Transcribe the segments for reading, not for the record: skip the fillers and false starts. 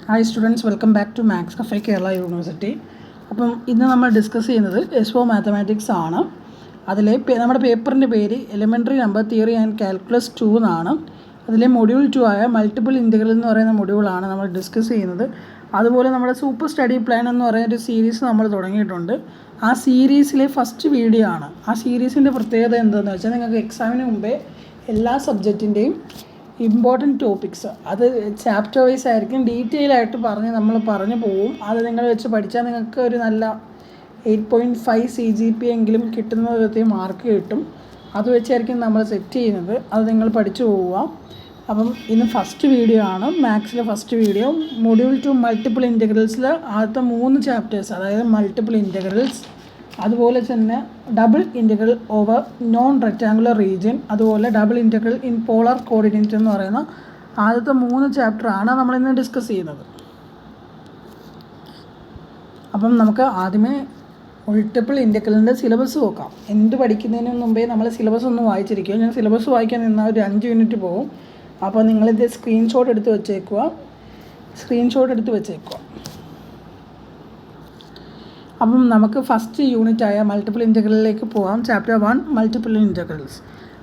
Hi students, welcome back to maths cafe Kerala university. അപ്പം ഇന്ന് നമ്മൾ ഡിസ്കസ് ചെയ്യുന്നത് എസ്4 മാത്തമാറ്റിക്സ് ആണ്. അതിലെ നമ്മുടെ പേപ്പറിൻ്റെ പേര് elementary number theory and calculus 2 എന്നാണ്. അതിലെ മൊഡ്യൂൾ 2 ആയ മൾട്ടിപ്പിൾ ഇൻ്റഗ്രൽ എന്ന് പറയുന്ന മൊഡ്യൂളാണ് നമ്മൾ ഡിസ്കസ് ചെയ്യുന്നത്. അതുപോലെ നമ്മുടെ സൂപ്പർ സ്റ്റഡി പ്ലാൻ എന്ന് പറയുന്ന ഒരു സീരീസ് നമ്മൾ തുടങ്ങിയിട്ടുണ്ട്. ആ സീരീസിലെ ഫസ്റ്റ് വീഡിയോ ആണ്. ആ സീരീസിൻ്റെ പ്രത്യേകത എന്താണെന്ന് വെച്ചാൽ നിങ്ങൾക്ക് എക്സാമിന് മുമ്പേ എല്ലാ സബ്ജക്റ്റിൻ്റെയും ഇമ്പോർട്ടൻറ്റ് ടോപ്പിക്സ് അത് ചാപ്റ്റർ വൈസ് ആയിരിക്കും, ഡീറ്റെയിൽ ആയിട്ട് നമ്മൾ പറഞ്ഞു പോവും. അത് നിങ്ങൾ വെച്ച് പഠിച്ചാൽ നിങ്ങൾക്ക് ഒരു നല്ല 8.5 CGP എങ്കിലും കിട്ടുന്ന വിധത്തിൽ മാർക്ക് കിട്ടും. അത് വെച്ചായിരിക്കും നമ്മൾ സെറ്റ് ചെയ്യുന്നത്. അത് നിങ്ങൾ പഠിച്ചു പോവുക. അപ്പം ഇന്ന് ഫസ്റ്റ് വീഡിയോ ആണ്, മാത്സിലെ ഫസ്റ്റ് വീഡിയോ. മൊഡ്യൂൾ 2 മൾട്ടിപ്പിൾ ഇൻ്റഗ്രൽസിൽ ആദ്യത്തെ 3 ചാപ്റ്റേഴ്സ്, അതായത് മൾട്ടിപ്പിൾ ഇൻ്റഗ്രൽസ്, അതുപോലെ തന്നെ double integral over non rectangular region, അതുപോലെ double integral in polar coordinate എന്ന് പറയുന്ന ആദ്യത്തെ 3 ചാപ്റ്ററാണ് നമ്മളിന്ന് ഡിസ്കസ് ചെയ്യുന്നത്. അപ്പം നമുക്ക് ആദ്യമേ മൾട്ടിപ്പിൾ ഇൻ്റഗ്രലിൻ്റെ സിലബസ് നോക്കാം. എന്ത് പഠിക്കുന്നതിന് മുമ്പേ നമ്മൾ സിലബസ് ഒന്ന് വായിച്ചിരിക്കുക. ഞാൻ സിലബസ് വായിക്കാൻ നിന്നാൽ ഒരു 5 മിനിറ്റ് പോകും. അപ്പോൾ നിങ്ങളിത് സ്ക്രീൻഷോട്ട് എടുത്ത് വെച്ചേക്കുക. അപ്പം നമുക്ക് ഫസ്റ്റ് യൂണിറ്റായ മൾട്ടിപ്പിൾ ഇൻ്റഗ്രലിലേക്ക് പോകാം. Chapter 1 multiple integrals.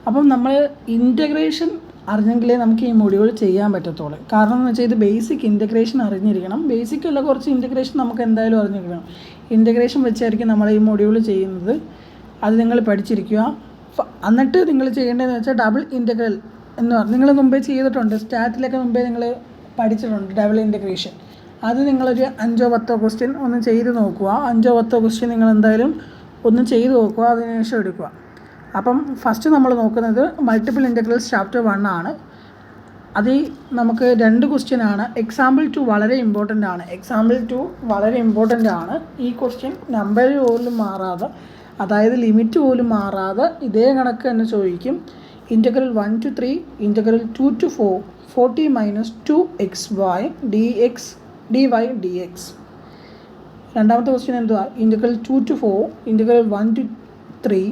അപ്പം നമ്മൾ ഇൻ്റഗ്രേഷൻ അറിഞ്ഞെങ്കിലേ നമുക്ക് ഈ മൊഡ്യൂൾ ചെയ്യാൻ പറ്റത്തുള്ളൂ. കാരണം എന്ന് വെച്ചാൽ ഇത് ബേസിക് ഇൻ്റഗ്രേഷൻ അറിഞ്ഞിരിക്കണം. ബേസിക്കുള്ള കുറച്ച് ഇൻ്റഗ്രേഷൻ നമുക്ക് എന്തായാലും അറിഞ്ഞിരിക്കണം. ഇൻ്റഗ്രേഷൻ വെച്ചായിരിക്കും നമ്മൾ ഈ മൊഡ്യൂൾ ചെയ്യുന്നത്. അത് നിങ്ങൾ പഠിച്ചിരിക്കുക. എന്നിട്ട് നിങ്ങൾ ചെയ്യേണ്ടതെന്ന് വെച്ചാൽ ഡബിൾ ഇൻ്റഗ്രൽ എന്ന് പറഞ്ഞാൽ നിങ്ങൾ മുമ്പേ ചെയ്തിട്ടുണ്ട്, സ്റ്റാറ്റിലൊക്കെ മുമ്പേ നിങ്ങൾ പഠിച്ചിട്ടുണ്ട് ഡബിൾ ഇൻ്റഗ്രേഷൻ. അത് നിങ്ങളൊരു 5-10 ക്വസ്റ്റ്യൻ ഒന്ന് ചെയ്ത് നോക്കുക. 5-10 ക്വസ്റ്റ്യൻ നിങ്ങൾ എന്തായാലും ഒന്ന് ചെയ്ത് നോക്കുക, അതിനുശേഷം എടുക്കുക. അപ്പം ഫസ്റ്റ് നമ്മൾ നോക്കുന്നത് മൾട്ടിപ്പിൾ ഇൻ്റഗ്രൽസ് ചാപ്റ്റർ 1 ആണ്. അതിൽ നമുക്ക് 2 ക്വസ്റ്റ്യൻ ആണ്. എക്സാമ്പിൾ 2 വളരെ ഇമ്പോർട്ടൻ്റ് ആണ്. ഈ ക്വസ്റ്റ്യൻ നമ്പർ പോലും മാറാതെ, അതായത് ലിമിറ്റ് പോലും മാറാതെ ഇതേ കണക്ക് തന്നെ ചോദിക്കും. Integral 1 to 3, integral 2 to 4, 40 - 2xy dy dx. രണ്ടാമത്തെ ക്വസ്റ്റ്യൻ എന്തുവാ? Integral 2 to 4, integral 1 to 3,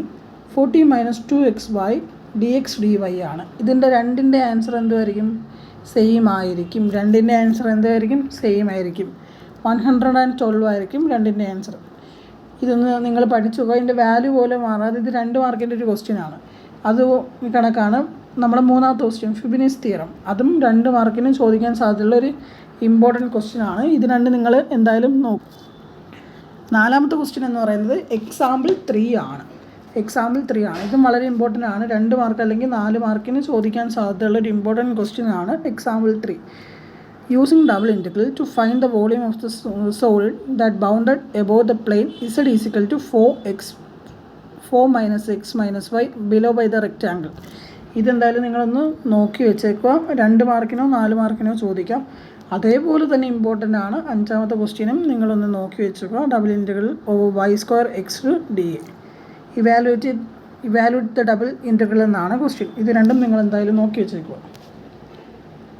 40 - 2xy dx dy ആണ്. ഇതിൻ്റെ രണ്ടിൻ്റെ ആൻസർ എന്തുമായിരിക്കും? സെയിം ആയിരിക്കും. 112 ആയിരിക്കും രണ്ടിൻ്റെ ആൻസർ. ഇതൊന്ന് നിങ്ങൾ പഠിച്ചു പോകുക. ഇതിൻ്റെ വാല്യൂ പോലെ മാറാതെ ഇത് 2 മാർക്കിൻ്റെ ഒരു ക്വസ്റ്റ്യൻ ആണ്. അത് കണക്കാണ് നമ്മുടെ മൂന്നാമത്തെ ക്വസ്റ്റ്യൻ ഫിബിനിസ് തിയറം. അതും 2 മാർക്കിന് ചോദിക്കാൻ സാധ്യതയുള്ള ഒരു ഇമ്പോർട്ടൻറ്റ് ക്വസ്റ്റ്യൻ ആണ്. ഇത് 2 നിങ്ങൾ എന്തായാലും നോക്കും. നാലാമത്തെ ക്വസ്റ്റ്യൻ എന്ന് പറയുന്നത് എക്സാമ്പിൾ 3 ആണ്. ഇതും വളരെ ഇമ്പോർട്ടൻ്റ് ആണ്. 2 മാർക്ക് അല്ലെങ്കിൽ 4 മാർക്കിന് ചോദിക്കാൻ സാധ്യതയുള്ള ഒരു ഇമ്പോർട്ടൻറ്റ് ക്വസ്റ്റ്യൻ ആണ് example 3. Using double integral to find the volume of the solid that bounded above the plane z = 4 - x - y below by the rectangle. ഇതെന്തായാലും നിങ്ങളൊന്ന് നോക്കി വെച്ചേക്കുക. 2 മാർക്കിനോ 4 മാർക്കിനോ ചോദിക്കാം. അതേപോലെ തന്നെ ഇമ്പോർട്ടൻ്റ് ആണ് 5ാമത്തെ ക്വസ്റ്റ്യനും നിങ്ങളൊന്ന് നോക്കി വെച്ചേക്കുക. Double integral over y² x dA. Evaluate the double integral എന്നാണ് ക്വസ്റ്റ്യൻ. ഇത് 2ഉം നിങ്ങൾ എന്തായാലും നോക്കി വെച്ചേക്കുക.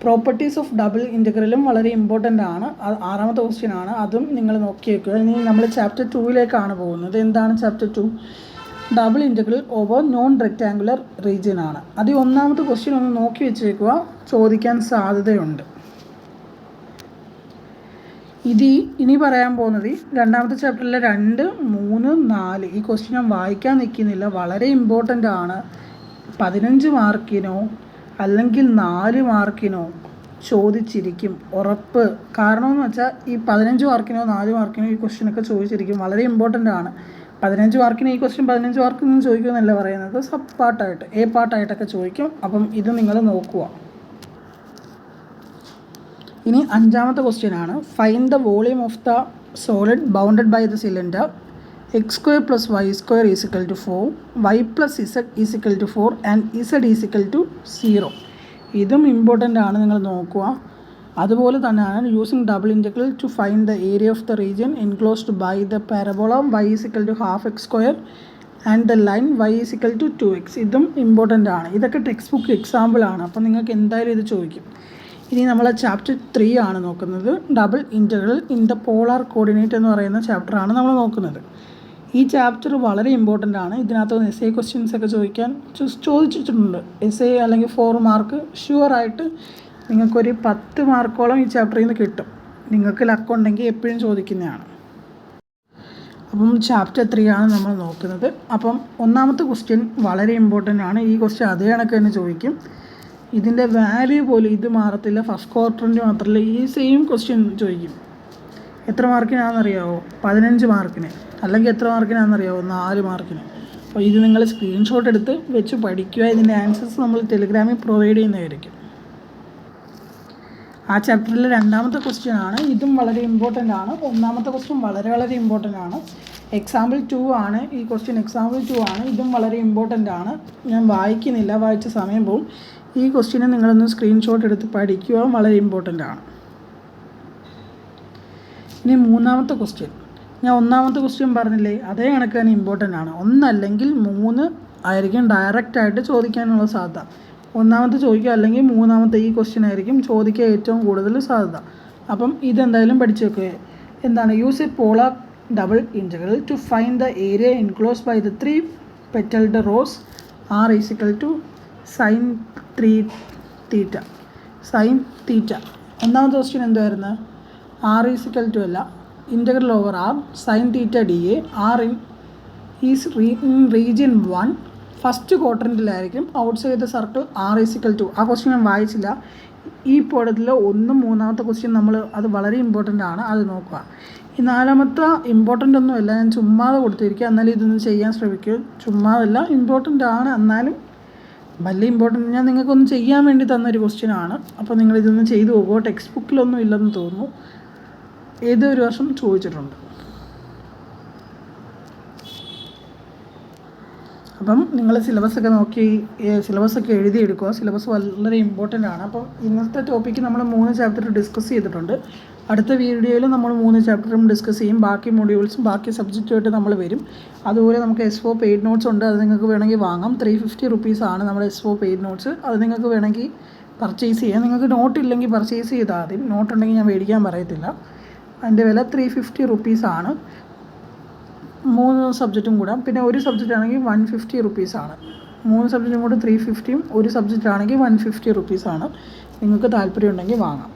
പ്രോപ്പർട്ടീസ് ഓഫ് ഡബിൾ ഇൻ്റഗ്രലും വളരെ ഇമ്പോർട്ടൻ്റ് ആണ്. 6ാമത്തെ ക്വസ്റ്റ്യൻ ആണ്. അതും നിങ്ങൾ നോക്കി വെക്കുക. ഇനി നമ്മൾ ചാപ്റ്റർ 2ലേക്കാണ് പോകുന്നത്. എന്താണ് chapter 2? Double integral over non rectangular region ആണ്. അത് 1ാമത്തെ ക്വസ്റ്റ്യൻ ഒന്ന് നോക്കി വെച്ചേക്കുക, ചോദിക്കാൻ സാധ്യതയുണ്ട്. ഇനി പറയാൻ പോകുന്നത് 2ാമത്തെ ചാപ്റ്ററിലെ 2, 3, 4 ഈ ക്വസ്റ്റ്യൻ ഞാൻ വായിക്കാൻ നിൽക്കുന്നില്ല. വളരെ ഇമ്പോർട്ടൻ്റ് ആണ്. 15 മാർക്കിനോ അല്ലെങ്കിൽ 4 മാർക്കിനോ ചോദിച്ചിരിക്കും ഉറപ്പ്. കാരണം എന്ന് വെച്ചാൽ ഈ 15 മാർക്കിനോ 4 മാർക്കിനോ ഈ ക്വസ്റ്റ്യനൊക്കെ ചോദിച്ചിരിക്കും. വളരെ ഇമ്പോർട്ടൻ്റ് ആണ്. 15 മാർക്കിന് ഈ ക്വസ്റ്റ്യൻ 15 മാർക്കിന് ചോദിക്കുമെന്നല്ല പറയുന്നത്, സബ് പാർട്ടായിട്ട് A പാർട്ടായിട്ടൊക്കെ ചോദിക്കും. അപ്പം ഇത് നിങ്ങൾ നോക്കുക. ഇനി 5ാമത്തെ ക്വസ്റ്റ്യൻ ആണ്. Find the volume of the solid bounded by the cylinder x² + y² = 4, y + z = 4 and z = 0. ഇതും ഇമ്പോർട്ടൻ്റ് ആണ്, നിങ്ങൾ നോക്കുക. അതുപോലെ തന്നെയാണ് using double integral to find the area of the region enclosed by the parabola y = ½ x² and the line y = 2x. ഇതും important ആണ്. ഇതൊക്കെ text book example ആണ്. അപ്പോൾ നിങ്ങൾക്ക് എന്തായാലും ഇത് ചോദിക്കും. ഇനി നമ്മൾ ചാപ്റ്റർ 3 ആണ് നോക്കുന്നത്. Double integral in the polar coordinate എന്ന് പറയുന്ന ചാപ്റ്ററാണ് നമ്മൾ നോക്കുന്നത്. ഈ ചാപ്റ്റർ വളരെ ഇമ്പോർട്ടൻ്റ് ആണ്. ഇതിനകത്ത് essay ക്വസ്റ്റ്യൻസ് ഒക്കെ ചോദിച്ചിട്ടുണ്ട്. essay അല്ലെങ്കിൽ 4 മാർക്ക് ഷുവറായിട്ട് നിങ്ങൾക്കൊരു 10 മാർക്കോളം ഈ ചാപ്റ്ററിൽ നിന്ന് കിട്ടും. നിങ്ങൾക്ക് ലക്കുണ്ടെങ്കിൽ എപ്പോഴും ചോദിക്കുന്നതാണ്. അപ്പം ചാപ്റ്റർ 3 ആണ് നമ്മൾ നോക്കുന്നത്. അപ്പം ഒന്നാമത്തെ ക്വസ്റ്റ്യൻ വളരെ ഇമ്പോർട്ടൻ്റ് ആണ്. ഈ ക്വസ്റ്റ്യൻ അതേ കണക്ക് തന്നെ ചോദിക്കും. ഇതിൻ്റെ വാല്യൂ പോലും ഇത് മാറത്തില്ല. ഫസ്റ്റ് ക്വാർട്ടറിൻ്റെ മാത്രമല്ല, ഈ സെയിം ക്വസ്റ്റ്യൻ ചോദിക്കും. എത്ര മാർക്കിനാണെന്നറിയാമോ? 15 മാർക്കിന്. അല്ലെങ്കിൽ എത്ര മാർക്കിനാണെന്നറിയാമോ? 4 മാർക്കിന്. അപ്പോൾ ഇത് നിങ്ങൾ സ്ക്രീൻഷോട്ട് എടുത്ത് വെച്ച് പഠിക്കുക. ഇതിൻ്റെ ആൻസേഴ്സ് നമ്മൾ ടെലിഗ്രാമിൽ പ്രൊവൈഡ് ചെയ്യുന്നതായിരിക്കും. ആ ചാപ്റ്ററിലെ രണ്ടാമത്തെ ക്വസ്റ്റ്യൻ ആണ്. ഇതും വളരെ ഇമ്പോർട്ടൻ്റ് ആണ്. ഒന്നാമത്തെ ക്വസ്റ്റ്യൻ വളരെ വളരെ ഇമ്പോർട്ടൻ്റ് ആണ്. എക്സാമ്പിൾ 2 ആണ് ഈ ക്വസ്റ്റ്യൻ. എക്സാമ്പിൾ 2 ആണ്. ഇതും വളരെ ഇമ്പോർട്ടൻ്റ് ആണ്. ഞാൻ വായിക്കുന്നില്ല, വായിച്ച സമയം പോവും. ഈ ക്വസ്റ്റ്യനെ നിങ്ങളൊന്ന് സ്ക്രീൻഷോട്ട് എടുത്ത് പഠിക്കുക. വളരെ ഇമ്പോർട്ടൻ്റ് ആണ്. ഇനി മൂന്നാമത്തെ ക്വസ്റ്റ്യൻ. ഞാൻ ഒന്നാമത്തെ ക്വസ്റ്റ്യൻ പറഞ്ഞില്ലേ, അതേ കണക്ക് തന്നെ ഇമ്പോർട്ടൻ്റ് ആണ്. 1 അല്ലെങ്കിൽ 3 ആയിരിക്കും ഡയറക്റ്റായിട്ട് ചോദിക്കാനുള്ള സാധ്യത. ഒന്നാമത്തെ ചോദിക്കുക അല്ലെങ്കിൽ മൂന്നാമത്തെ ഈ ക്വസ്റ്റ്യൻ ആയിരിക്കും ചോദിക്കാൻ ഏറ്റവും കൂടുതൽ സാധ്യത. അപ്പം ഇതെന്തായാലും പഠിച്ചു വെക്കുക. എന്താണ്? Use a polar double integral to find the area enclose by the 3 petaled rose r is equal to sine 3 theta. Sine theta. ഒന്നാമത്തെ ക്വസ്റ്റ്യൻ എന്തായിരുന്നു? ആർ ഈസിക്കൽ ടു അല്ല, integral over r sine theta d a. R in region 1 first ക്വാഡ്രൻറ്റിലായിരിക്കും. Outside the circle r is equal to. ആ question ഞാൻ വായിച്ചില്ല. ഈ പോടത്തിൽ 1 മൂന്നാമത്തെ question നമ്മൾ അത് വളരെ ഇമ്പോർട്ടൻ്റ് ആണ്, അത് നോക്കുക. ഈ നാലാമത്തെ ഇമ്പോർട്ടൻ്റ് ഒന്നുമല്ല, ഞാൻ ചുമ്മാതെ കൊടുത്തിരിക്കുക. എന്നാലും ഇതൊന്ന് ചെയ്യാൻ ശ്രമിക്കുക. ചുമ്മാതല്ല, ഇമ്പോർട്ടൻ്റ് ആണ്. എന്നാലും വലിയ ഇമ്പോർട്ടൻ്റ്, ഞാൻ നിങ്ങൾക്കൊന്ന് ചെയ്യാൻ വേണ്ടി തന്നൊരു ക്വസ്റ്റ്യൻ ആണ്. അപ്പോൾ നിങ്ങളിതൊന്ന് ചെയ്തു പോകുക. ടെക്സ്റ്റ് ബുക്കിലൊന്നും ഇല്ലെന്ന് തോന്നുന്നു, ഏതൊരു വർഷം ചോദിച്ചിട്ടുണ്ട്. അപ്പം നിങ്ങൾ സിലബസൊക്കെ നോക്കി സിലബസൊക്കെ എഴുതിയെടുക്കുക. സിലബസ് വളരെ ഇമ്പോർട്ടൻ്റ് ആണ്. അപ്പം ഇന്നത്തെ ടോപ്പിക്ക് നമ്മൾ 3 ചാപ്റ്റർ ഡിസ്കസ് ചെയ്തിട്ടുണ്ട്. അടുത്ത വീഡിയോയിൽ നമ്മൾ 3 ചാപ്റ്ററും ഡിസ്കസ് ചെയ്യും. ബാക്കി മൊഡ്യൂൾസും ബാക്കി സബ്ജക്റ്റുമായിട്ട് നമ്മൾ വരും. അതുപോലെ നമുക്ക് S4 പെയ്ഡ് നോട്ട്സ് ഉണ്ട്. അത് നിങ്ങൾക്ക് വേണമെങ്കിൽ വാങ്ങാം. 350 റുപ്പീസാണ് നമ്മുടെ S4 പെയ്ഡ് നോട്ട്സ്. അത് നിങ്ങൾക്ക് വേണമെങ്കിൽ പർച്ചേസ് ചെയ്യാം. നിങ്ങൾക്ക് നോട്ട് ഇല്ലെങ്കിൽ പർച്ചേസ് ചെയ്താൽ മതി. നോട്ടുണ്ടെങ്കിൽ ഞാൻ മേടിക്കാൻ പറയത്തില്ല. അതിൻ്റെ വില 350 റുപ്പീസാണ്. 3 സബ്ജക്റ്റും കൂടെ. പിന്നെ ഒരു സബ്ജക്റ്റ് ആണെങ്കിൽ 150 റുപ്പീസാണ്. 3 സബ്ജക്റ്റും കൂടെ 350യും ഒരു സബ്ജക്റ്റ് ആണെങ്കിൽ 150 റുപ്പീസാണ്. നിങ്ങൾക്ക് താല്പര്യം ഉണ്ടെങ്കിൽ വാങ്ങാം.